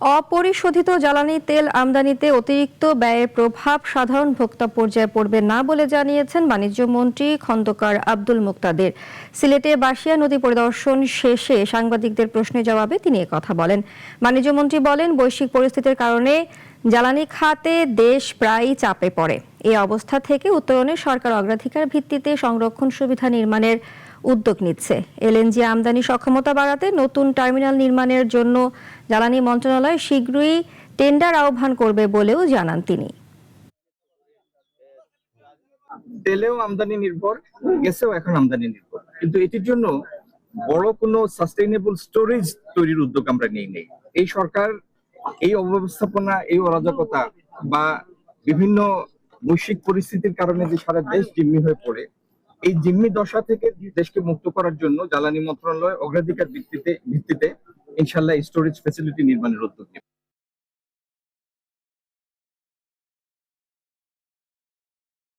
অপরিশোধিত জ্বালানি তেল আমদানিতে অতিরিক্ত ব্যয়ের প্রভাব সাধারণ ভোক্তা পর্যায়ে পড়বে না বলে জানিয়েছেন বাণিজ্য মন্ত্রী খন্দকার আব্দুল মুক্তাদির। সিলেটে বাঁশিয়া নদী পরিদর্শন শেষে সাংবাদিকদের প্রশ্নের জবাবে তিনি একথা বলেন। বাণিজ্য মন্ত্রী বলেন, বৈশ্বিক পরিস্থিতির কারণে জ্বালানি খাতে দেশ প্রায়ই চাপে পড়ে। এই অবস্থা থেকে উত্তরণে সরকার অগ্রাধিকার ভিত্তিতে সংরক্ষণ সুবিধা নির্মাণের উদ্যোগ নিচ্ছে। এলএনজি আমদানি সক্ষমতা বাড়াতে নতুন টার্মিনাল নির্মাণের জন্য জ্বালানি মন্ত্রণালয় শীঘ্রই টেন্ডার আহ্বান করবে বলেও জানান তিনি। তেলেও আমদানি নির্ভর, গ্যাসেও এখন আমদানি নির্ভর, কিন্তু এটির জন্য বড় কোনো সাস্টেইনেবল স্টোরেজ তৈরির উদ্যোগ আমরা নেই। এই সরকার এই অব্যবস্থাপনা, এই অরাজকতা বা বিভিন্ন বৈশ্বিক পরিস্থিতির কারণে যে সারা দেশ জিম্মি হয়ে পড়ে, এই জিম্মি দশা থেকে দেশকে মুক্ত করার জন্য জ্বালানি মন্ত্রণালয় অগ্রাধিকার ভিত্তিতে ইনশাল্লাহ স্টোরেজ ফ্যাসিলিটি নির্মাণের উদ্যোগ নেবে।